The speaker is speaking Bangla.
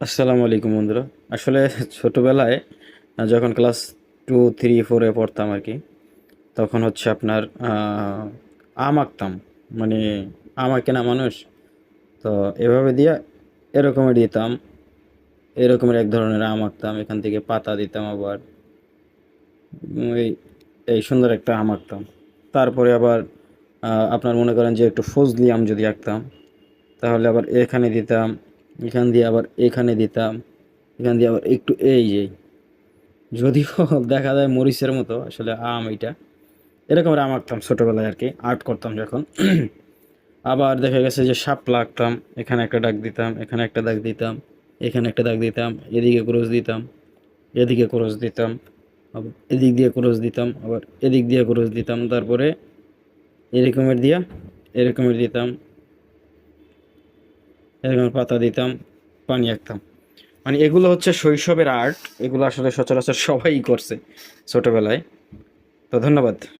আসসালামু আলাইকুম বন্ধুরা। আসলে ছোটবেলায় যখন ক্লাস 2, 3, 4 এ পড়তাম আরকি, তখন হচ্ছে আপনার আম আঁকতাম। মানে আম আঁকে না মানুষ? তো এভাবে দিয়া এরকমের দিতাম। এরকমের এক ধরনের আম আঁকতাম। এখান থেকে পাতা দিতাম আবার। এই এই সুন্দর একটা আম আঁকতাম। তারপরে আবার আপনার মনে করেন যে একটু ফজলি আম যদি আঁকতাম, তাহলে আবার এখানে দিতাম, এখান দিয়ে আবার এখানে দিতাম, এখান দিয়ে আবার একটু এই যে যদিও দেখা যায় মরিচের মতো আসলে আম এটা এরকম আম আঁকতাম ছোটবেলায় আর কি, আর্ট করতাম যখন। আবার দেখা গেছে যে শাপলা আঁকতাম, এখানে একটা দাগ দিতাম, এখানে একটা দাগ দিতাম, এখানে একটা দাগ দিতাম, এদিকে ক্রস দিতাম, এদিকে ক্রস দিতাম, আবার এদিক দিয়ে ক্রস দিতাম, আবার এদিক দিয়ে ক্রস দিতাম, তারপরে এরকমের দিয়া এরকমের দিতাম, এরকমের পাতা দিতাম, পানি আঁকতাম। মানে এগুলো হচ্ছে শৈশবের আর্ট, এগুলো আসলে সচরাচর সবাই করছে ছোটবেলায়। তো ধন্যবাদ।